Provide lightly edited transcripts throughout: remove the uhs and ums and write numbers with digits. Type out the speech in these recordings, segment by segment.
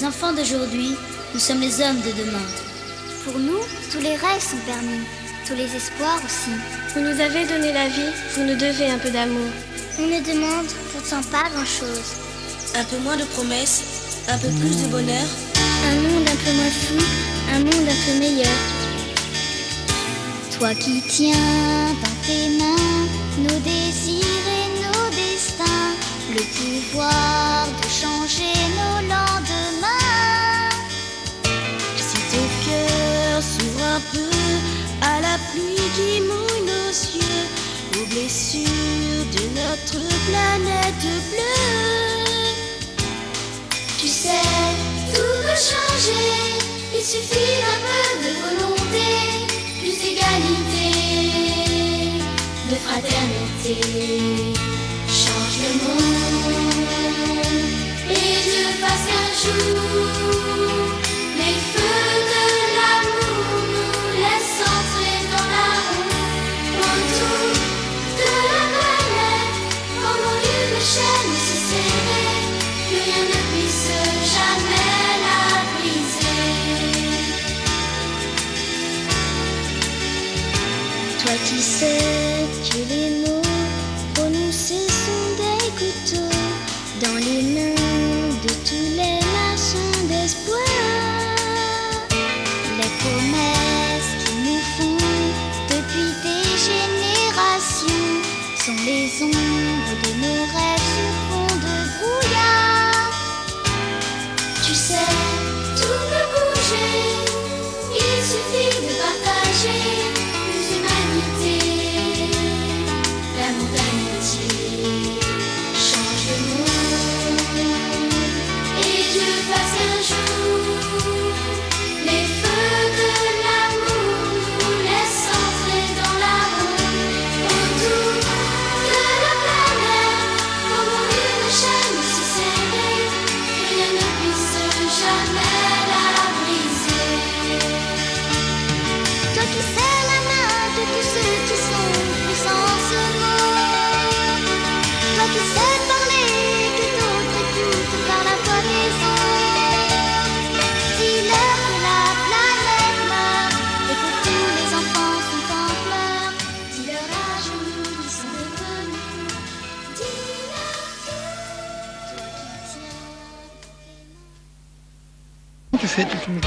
les enfants d'aujourd'hui, nous sommes les hommes de demain. Pour nous, tous les rêves sont permis, tous les espoirs aussi. Vous nous avez donné la vie, vous nous devez un peu d'amour. On ne demande pourtant pas grand-chose. Un peu moins de promesses, un peu plus de bonheur. Un monde un peu moins fou, un monde un peu meilleur. Toi qui tiens dans tes mains nos désirs et nos destins, le pouvoir de changer nos lendemains. Si ton cœur s'ouvre un peu à la pluie qui mouille nos yeux, aux blessures de notre planète bleue. Tu sais, tout peut changer, il suffit d'un peu de volonté, plus d'égalité, de fraternité. Change le monde et Dieu fasse qu'un jour les feux de l'amour nous laissent entrer dans la ronde autour de la planète, pendant une chaîne si serrée que rien ne puisse jamais la briser. Toi qui sais que les mots prononcés sont des couteaux dans les mains de tous les marchands d'espoir, les promesses qui nous font depuis des générations sont les ombres de nos rêves sur fond de brouillard. Tu sais, tout peut bouger, il suffit de partager plus d'humanité, l'amour d'amitié. Change le monde et Dieu fasse qu'un jour les feux de l'amour nous laissent entrer dans la ronde autour de la planète, pendant une chaîne si serrée que rien ne puisse jamais la briser. Toi qui serres la main de tous ceux qui sont puissants en ce monde, toi qui sais parler que d'autres écoutent par la voix des ondes, dis-leur que la planète meurt et que tous les enfants sont en pleurs. Dis-leur à genoux ils sont devenus fous. Dis-leur que toi qui tiens tes mains. Tu fais toute une...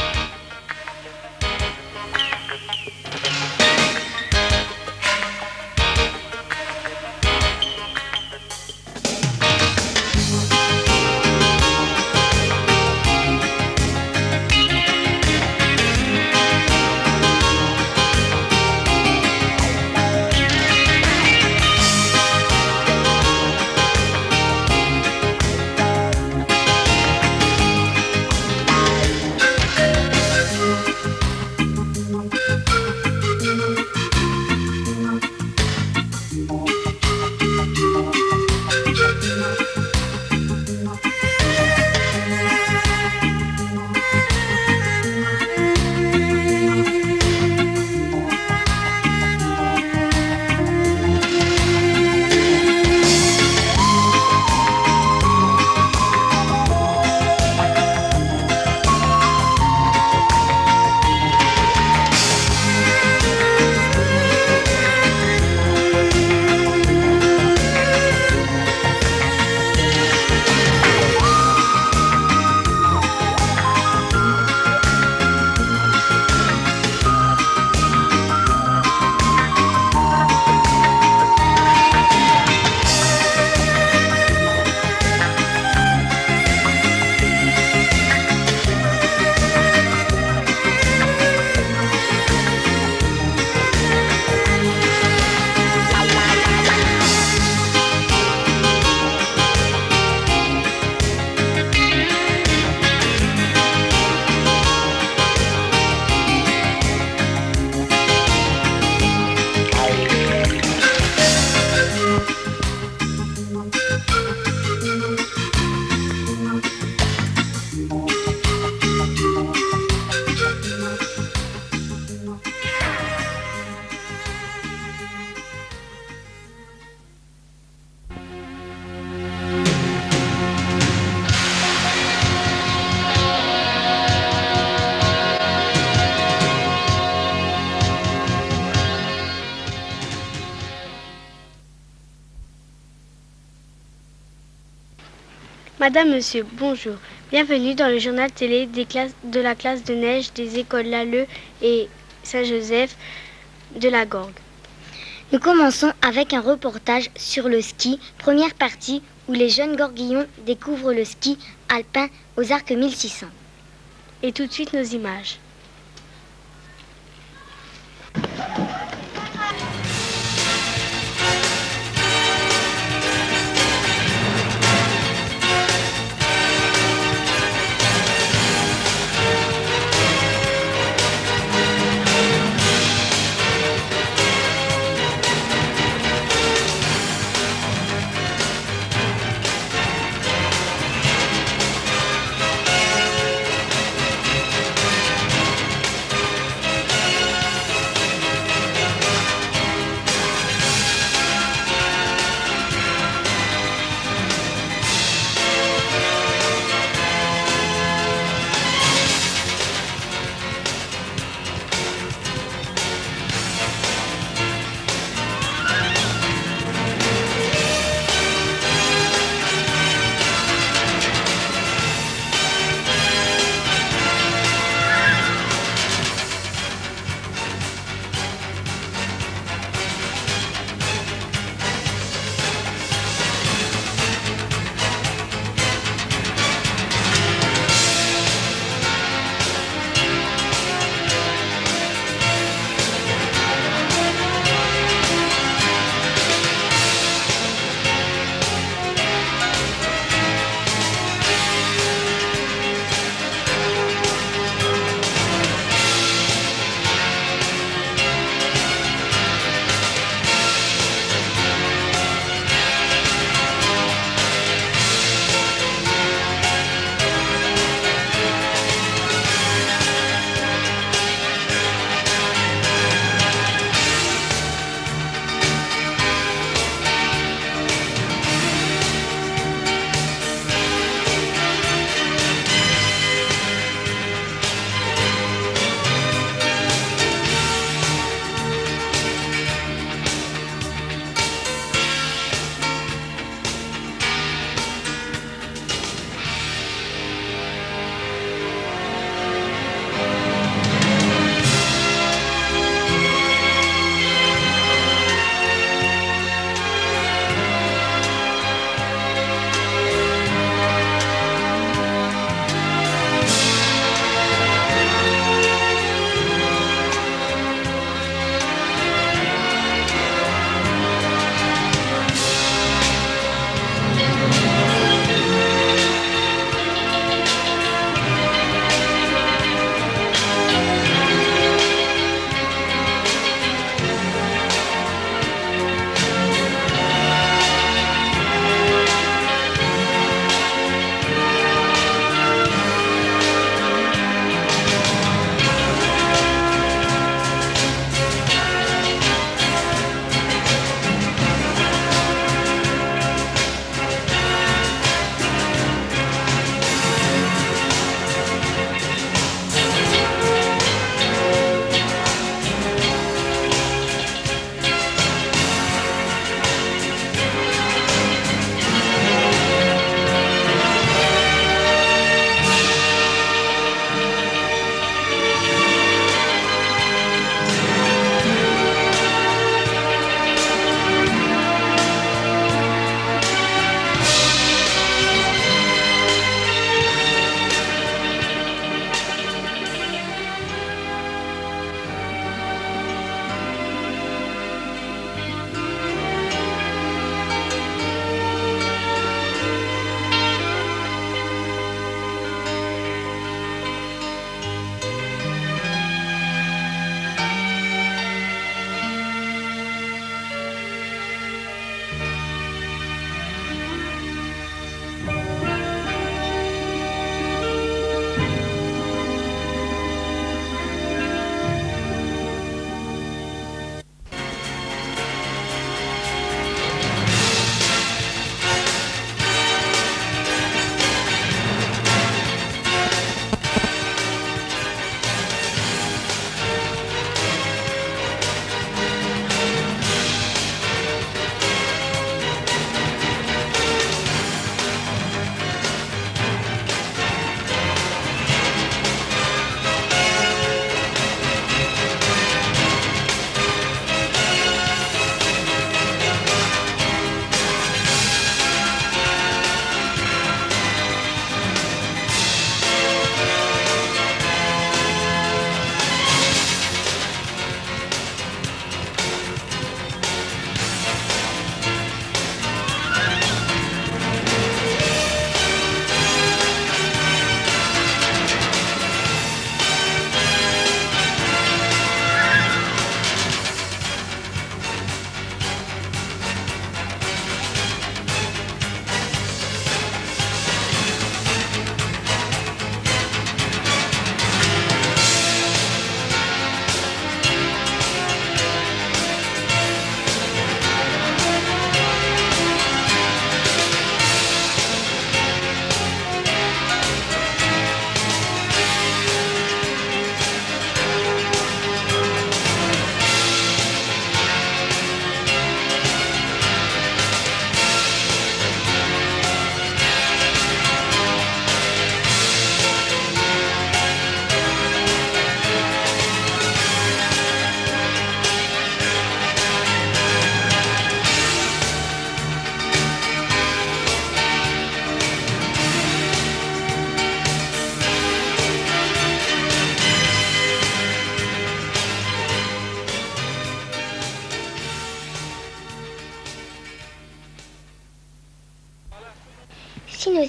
Madame, Monsieur, bonjour. Bienvenue dans le journal télé de la classe de neige des écoles Lalleux et Saint-Joseph de la Gorgue. Nous commençons avec un reportage sur le ski, première partie où les jeunes gorguillons découvrent le ski alpin aux Arcs 1600. Et tout de suite nos images.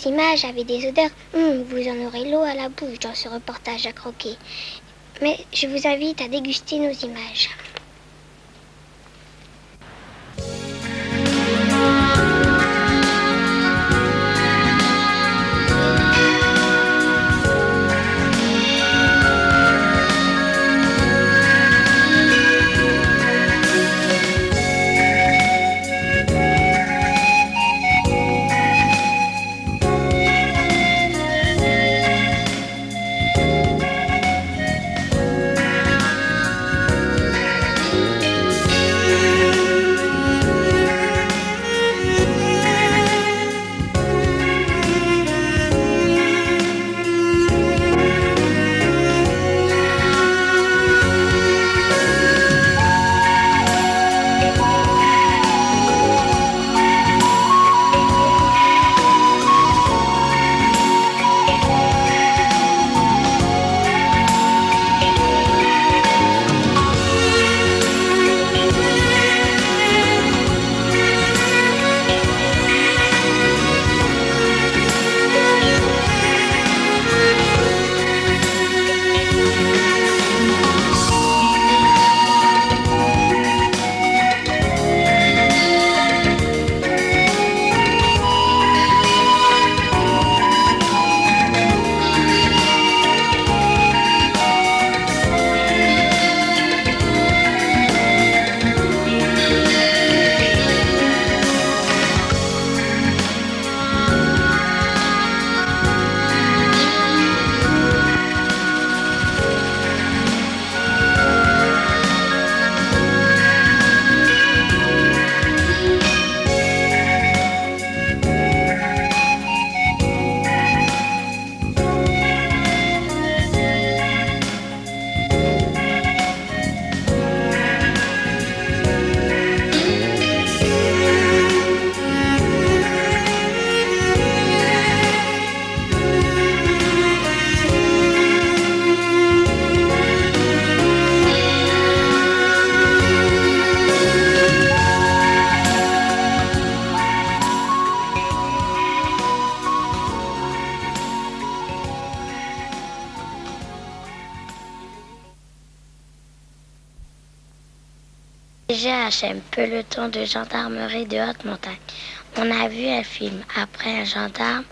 images avaient des odeurs. Vous en aurez l'eau à la bouche dans ce reportage à croquer. Mais je vous invite à déguster nos images. GHM, peloton de gendarmerie de haute montagne. On a vu un film. Après un gendarme,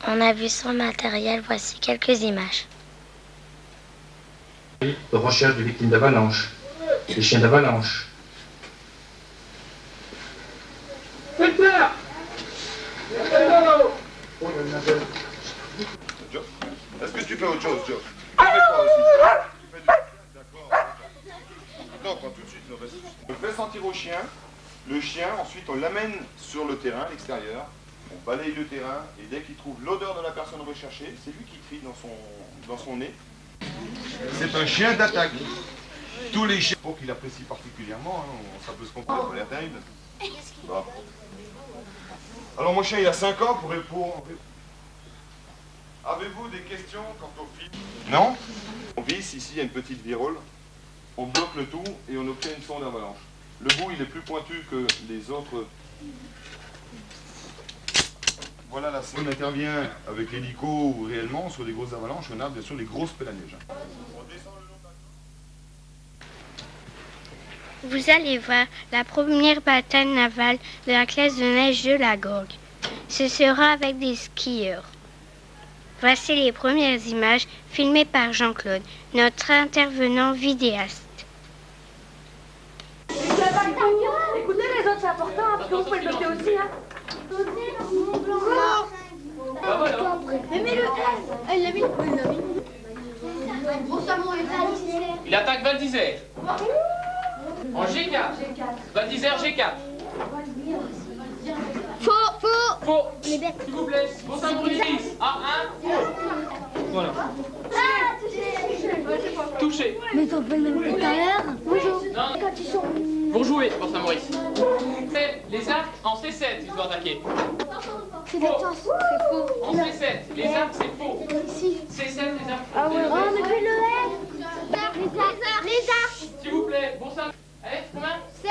on a vu son matériel. Voici quelques images. Recherche de victimes d'avalanche. Les chiens d'avalanche. Est-ce que tu fais autre chose, Joe? Non, pas tout de suite. On fait sentir au chien. Le chien, ensuite, on l'amène sur le terrain, à l'extérieur. On balaye le terrain et dès qu'il trouve l'odeur de la personne recherchée, c'est lui qui crie dans son nez. C'est un chien d'attaque. Tous les chiens, pour qu'il apprécie particulièrement, hein, ça peut se comprendre, ça a l'air terrible. Bon. Alors mon chien, il a 5 ans pour répondre. Avez-vous des questions quant au film? Non? On visse, ici, il y a une petite virole. On bloque le tout et on obtient une sonde d'avalanche. Le bout, il est plus pointu que les autres. Voilà la sonde. On intervient avec l'hélico réellement sur des grosses avalanches. On a bien sûr les grosses pelles à neige. Vous allez voir la première bataille navale de la classe de neige de la Gorgue. Ce sera avec des skieurs. Voici les premières images filmées par Jean-Claude, notre intervenant vidéaste. Écoutez les autres, c'est important, parce que vous pouvez le noter aussi. Hein. Mais le elle l'a mis. Il attaque Val d'Isère. En G4. Val d'Isère G4. Faux. S'il vous plaît. Bon Saint-Maurice. A1. Voilà. Touché. Mais t'en fais même tout à l'heure. Bonjour. Non. Quand ils sont... Vous rejouez pour Saint-Maurice. Les arcs en C7, ils doivent attaquer. C'est des chances. C'est faux. En C7. Les arcs, c'est faux. C7, les arcs. Ah ouais. Oh, mais puis le Les arcs. S'il vous plaît. Bon Saint-Maurice. Allez, combien? 7.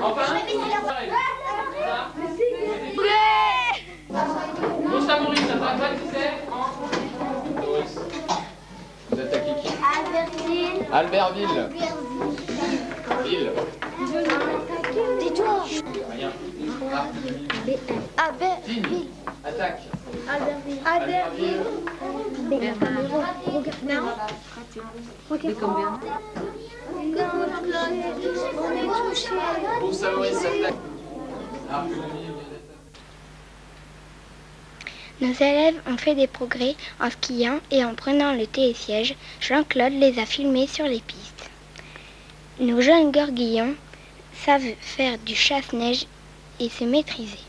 Enfin. Albertville. Ville. Dis-toi. Rien. Albertville. Attaque. Albertville. Albertville. Pour savourer cette attaque. Nos élèves ont fait des progrès en skiant et en prenant le télésiège. Jean-Claude les a filmés sur les pistes. Nos jeunes gorguillons savent faire du chasse-neige et se maîtriser.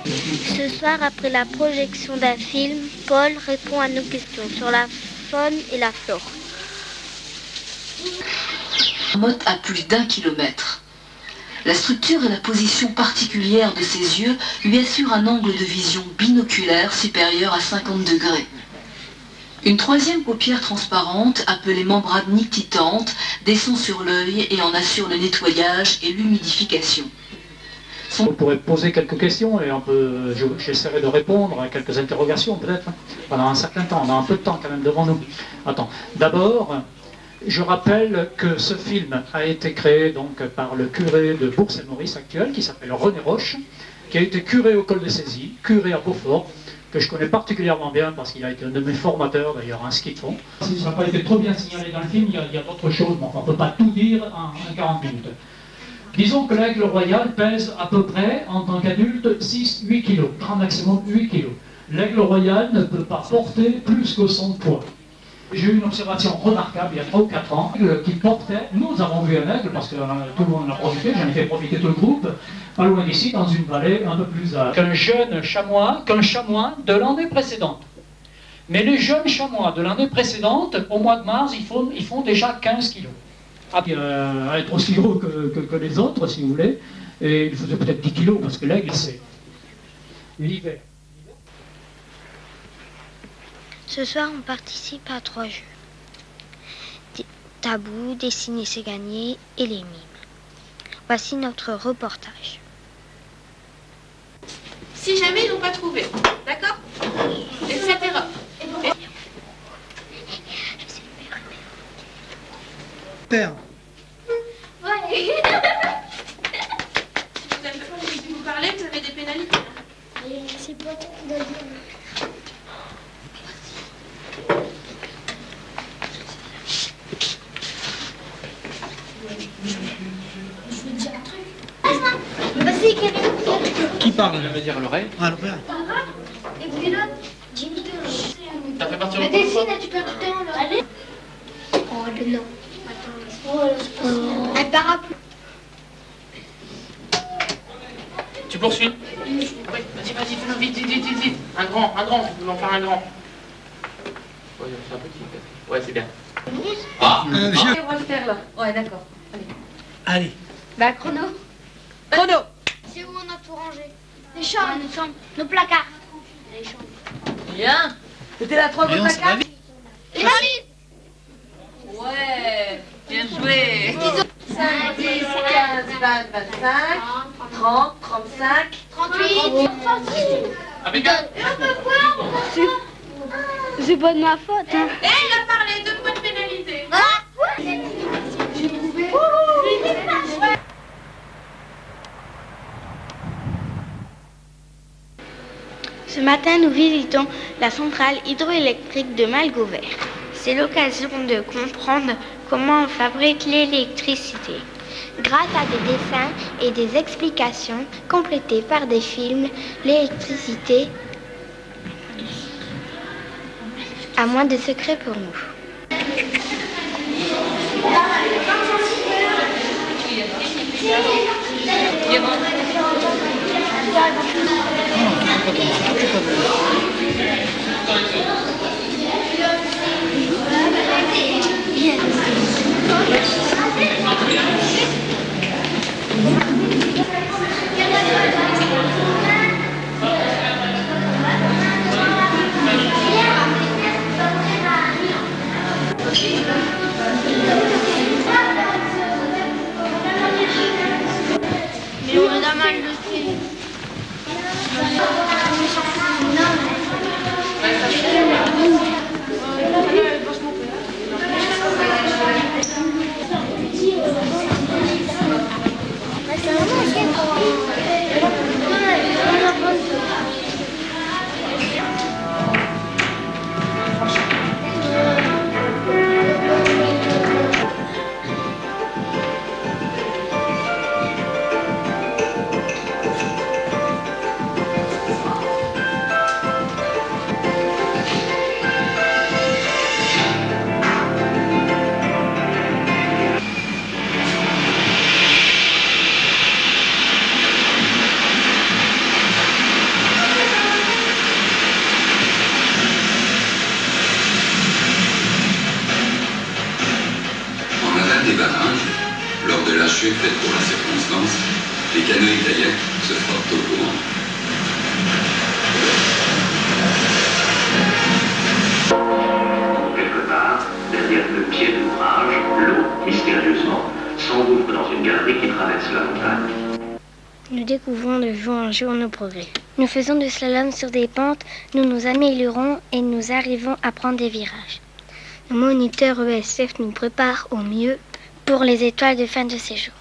Ce soir, après la projection d'un film, Paul répond à nos questions sur la faune et la flore. Motte a plus d'1 kilomètre. La structure et la position particulière de ses yeux lui assurent un angle de vision binoculaire supérieur à 50 degrés. Une troisième paupière transparente, appelée membrane nictitante, descend sur l'œil et en assure le nettoyage et l'humidification. Vous pourrez poser quelques questions et j'essaierai de répondre à quelques interrogations peut-être pendant un certain temps. On a un peu de temps quand même devant nous. Attends. D'abord, je rappelle que ce film a été créé donc par le curé de Bourg-Saint-Maurice actuel, qui s'appelle René Roche, qui a été curé au Col de Cézy, curé à Beaufort, que je connais particulièrement bien parce qu'il a été un de mes formateurs, d'ailleurs un ski de fond. Si ça n'a pas été trop bien signalé dans le film, il y a d'autres choses, mais on ne peut pas tout dire en 40 minutes. Disons que l'aigle royal pèse à peu près, en tant qu'adulte, 6-8 kg, grand maximum 8 kg. L'aigle royal ne peut pas porter plus que son poids. J'ai eu une observation remarquable il y a 3 ou 4 ans, qui portait, nous avons vu un aigle, parce que tout le monde en a profité, j'en ai fait profiter tout le groupe, pas loin d'ici, dans une vallée un peu plus à... Qu'un chamois de l'année précédente. Mais les jeunes chamois de l'année précédente, au mois de mars, ils font déjà 15 kilos. À être aussi gros que les autres, si vous voulez, et il faisait peut-être 10 kilos, parce que l'aigle, c'est l'hiver. Ce soir, on participe à 3 jeux. Tabou, dessiner c'est gagné et les mimes. Voici notre reportage. Si jamais ils n'ont pas trouvé, d'accord? Etc. Père. Ouais. Si vous parlez, vous avez des pénalités. C'est pas Vas-y, Qui parle? Je vais dire à l'oreille. Ah, le père. Et puis là, Jimmy. T'as fait partir le dessine, tu perds tout le temps. Allez. Oh, le nom. Un parapluie. Tu poursuis? Oui, vas-y, fais-le vite. Un grand, tu peux en faire un grand. Ouais, c'est un petit. Ouais, c'est bien. Ah, On va le faire là. Ouais, d'accord. Allez. Bah, chrono. C'est où on a tout rangé? Les chambres. Nos placards. Les chambres. Bien. C'était la 3 Léon, ça va vite. Les valises. Ouais. Bien joué. 5, 10, 15, 20, 25, 30, 35, 38. Avec un... C'est pas de ma faute, hein. Eh, il a parlé, 2 points de pénalité. J'ai trouvé. Ce matin, nous visitons la centrale hydroélectrique de Malgouvert. C'est l'occasion de comprendre comment on fabrique l'électricité. Grâce à des dessins et des explications complétées par des films, l'électricité a moins de secrets pour nous. Mais on a mal le fait. C'est vraiment canaux italiens se frottent au courant. Quelque part, derrière le pied de l'ouvrage, l'eau, mystérieusement, s'engouffre dans une galerie qui traverse la montagne. Nous découvrons de jour en jour nos progrès. Nous faisons du slalom sur des pentes, nous nous améliorons et nous arrivons à prendre des virages. Le moniteur ESF nous prépare au mieux pour les étoiles de fin de séjour.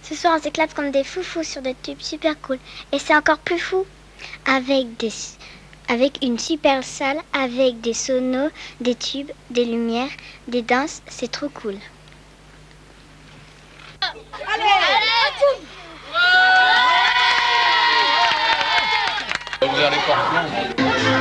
Ce soir, on s'éclate comme des foufous sur des tubes super cool. Et c'est encore plus fou avec une super salle, avec des sonos, des tubes, des lumières, des danses. C'est trop cool. Allez, Ouvrir les portes.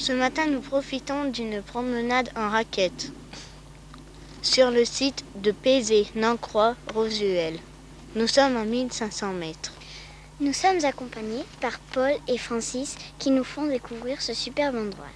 Ce matin, nous profitons d'une promenade en raquette sur le site de Pézé, Nancroix, Rosuel. Nous sommes à 1500 mètres. Nous sommes accompagnés par Paul et Francis qui nous font découvrir ce superbe endroit.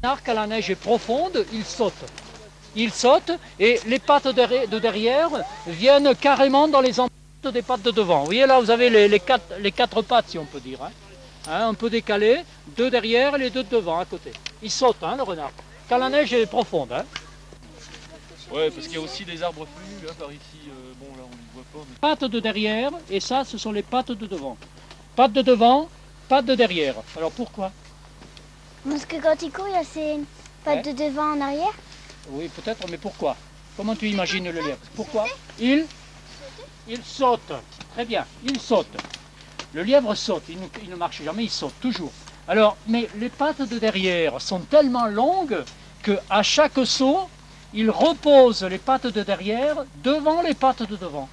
Quand la neige est profonde, il saute. Il saute et les pattes de derrière viennent carrément dans les empreintes des pattes de devant. Vous voyez là, vous avez les quatre pattes, si on peut dire. Un peu décalées, deux derrière et les deux de devant à côté. Il saute, le renard, quand la neige est profonde. Ouais, parce qu'il y a aussi des arbres feuillus, là, par ici. Bon, là, on ne les voit pas. Mais... Pattes de derrière, et ça, ce sont les pattes de devant. Pattes de devant, pattes de derrière. Alors pourquoi? Parce que quand il court, il y a ses pattes de devant en arrière. Oui, peut-être, mais pourquoi? Comment tu imagines le lièvre? Pourquoi? Il saute. Très bien, il saute. Le lièvre saute, il ne marche jamais, il saute toujours. Alors, mais les pattes de derrière sont tellement longues qu'à chaque saut, il repose les pattes de derrière devant les pattes de devant.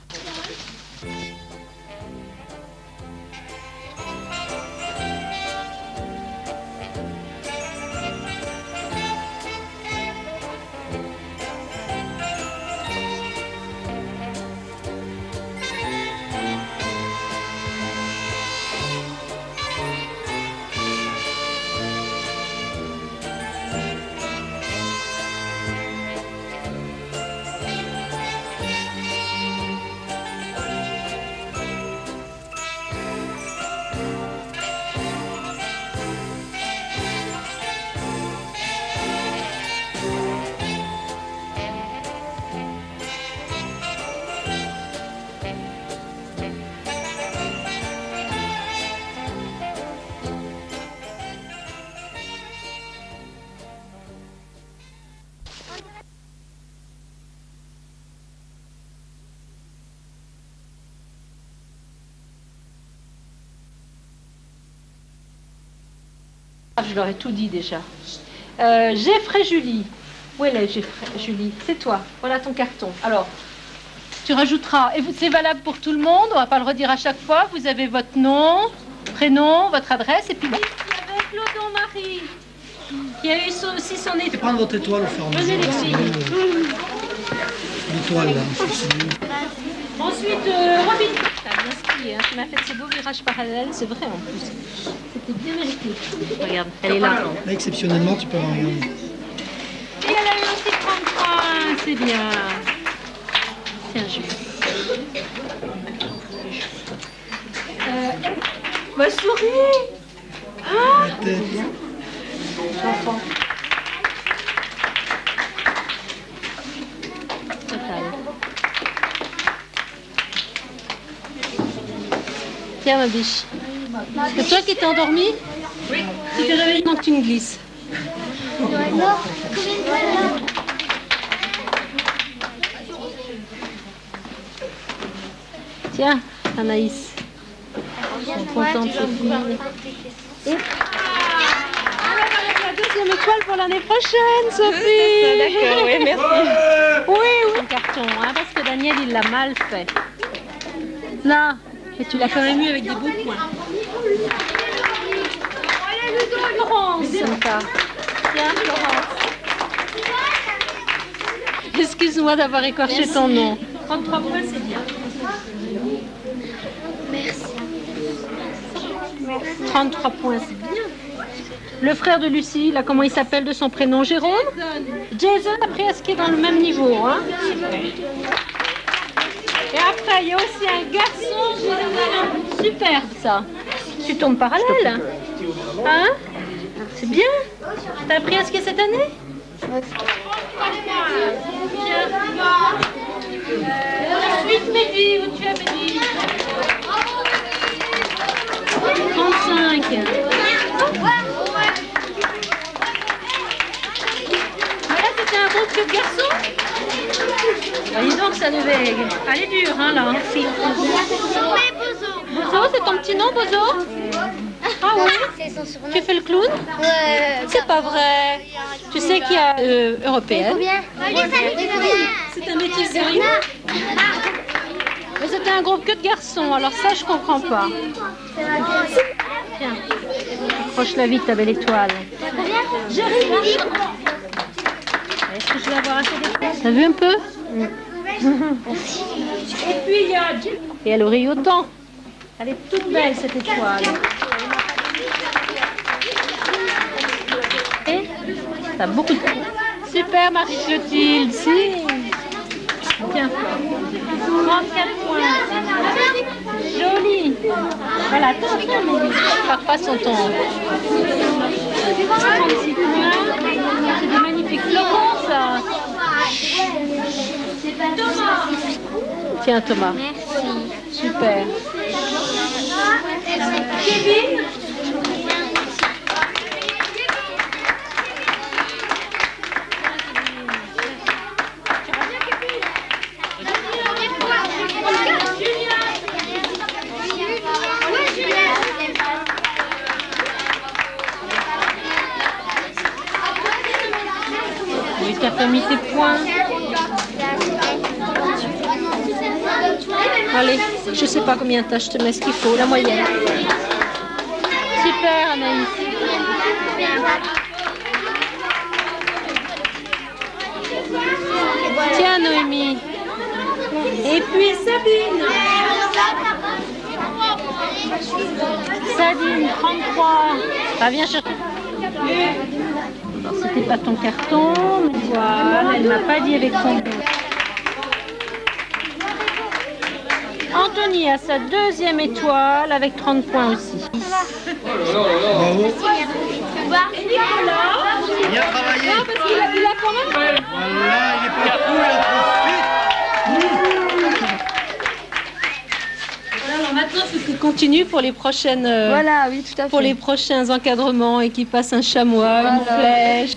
Je leur ai tout dit déjà. Geoffrey Julie. Où est Geoffrey Julie? C'est toi. Voilà ton carton. Alors, tu rajouteras, et c'est valable pour tout le monde, on ne va pas le redire à chaque fois, vous avez votre nom, prénom, votre adresse, et puis il y avait Claudon Marie, qui a eu aussi son étoile. Et prendre votre étoile au fur et à mesure. Venez les filles. L'étoile là, Ensuite, Robin, t'as bien skié, tu m'as fait ces beaux virages parallèles, c'est vrai en plus. C'était bien mérité. Regarde, elle est là. Là, exceptionnellement, tu peux en regarder. Et elle a eu aussi 30 points, c'est bien. Tiens, Julie. Ma souris. Ah, la tête. L'enfant. Total. Tiens, ma biche. C'est toi qui t'es endormie? Oui. Tu t'es réveillée quand tu me glisses. Tiens, Anaïs. Je suis contente, Sophie. Et... la deuxième étoile pour l'année prochaine, Sophie. D'accord, oui, merci. Oui, oui. Un carton, parce que Daniel, il l'a mal fait. Là, et tu l'as quand même eu avec des beaux points. Florence. Sympa. Tiens, Florence. Excuse-moi d'avoir écorché ton nom. 33 points, c'est bien. Merci. 33 points, c'est bien. Le frère de Lucie, là, comment il s'appelle de son prénom? Jérôme? Jason, après, est-ce qu'il est dans le même niveau, hein? Et après, il y a aussi un garçon. Superbe, ça. Tu tombes parallèle. Hein? C'est bien. T'as appris à skier cette année? Ensuite, Mehdi, où tu as Mehdi? 35. Voilà, c'était un groupe de garçons. Ah, dis donc, ça devait aller dur, hein, là. Bozo, c'est ton petit nom, Bozo? Ah oui? Tu fais le clown? Ouais. C'est pas vrai. Tu sais qu'il y a européenne. C'est un métier sérieux. Mais c'était un groupe que de garçons, alors ça je comprends pas. Tiens, accroche-la vite ta belle étoile. Jérémy. Est-ce que je vais avoir assez d'étoiles? T'as vu un peu? Et puis il y a... Et elle brille autant. Elle est toute belle cette étoile. Et T'as beaucoup de... Super Marie-Clotilde, si. Tiens. 34 points. Joli. Voilà, attends, mais pars pas son temps. 36 points. C'est des magnifiques flocons, ça. Tiens, Thomas. Merci. Super. Kevin. Oui, t'as pas mis tes points. Allez, je sais pas combien t'as, je te mets ce qu'il faut, la moyenne. Super, Anaïs. Tiens, Noémie. Et puis Sabine. Sabine, 33. Ah, viens chercher. C'était pas ton carton, mais voilà, elle m'a pas dit avec son nom. Anthony a sa deuxième étoile avec 30 points aussi. Bravo. Bien travaillé. Non, parce qu'il a quand même... Voilà, il est pas fou, il en profite. Alors maintenant, il faut qu'il continue pour les prochaines... Voilà, oui, tout à fait. Pour les prochains encadrements et qu'il passe un chamois, une flèche.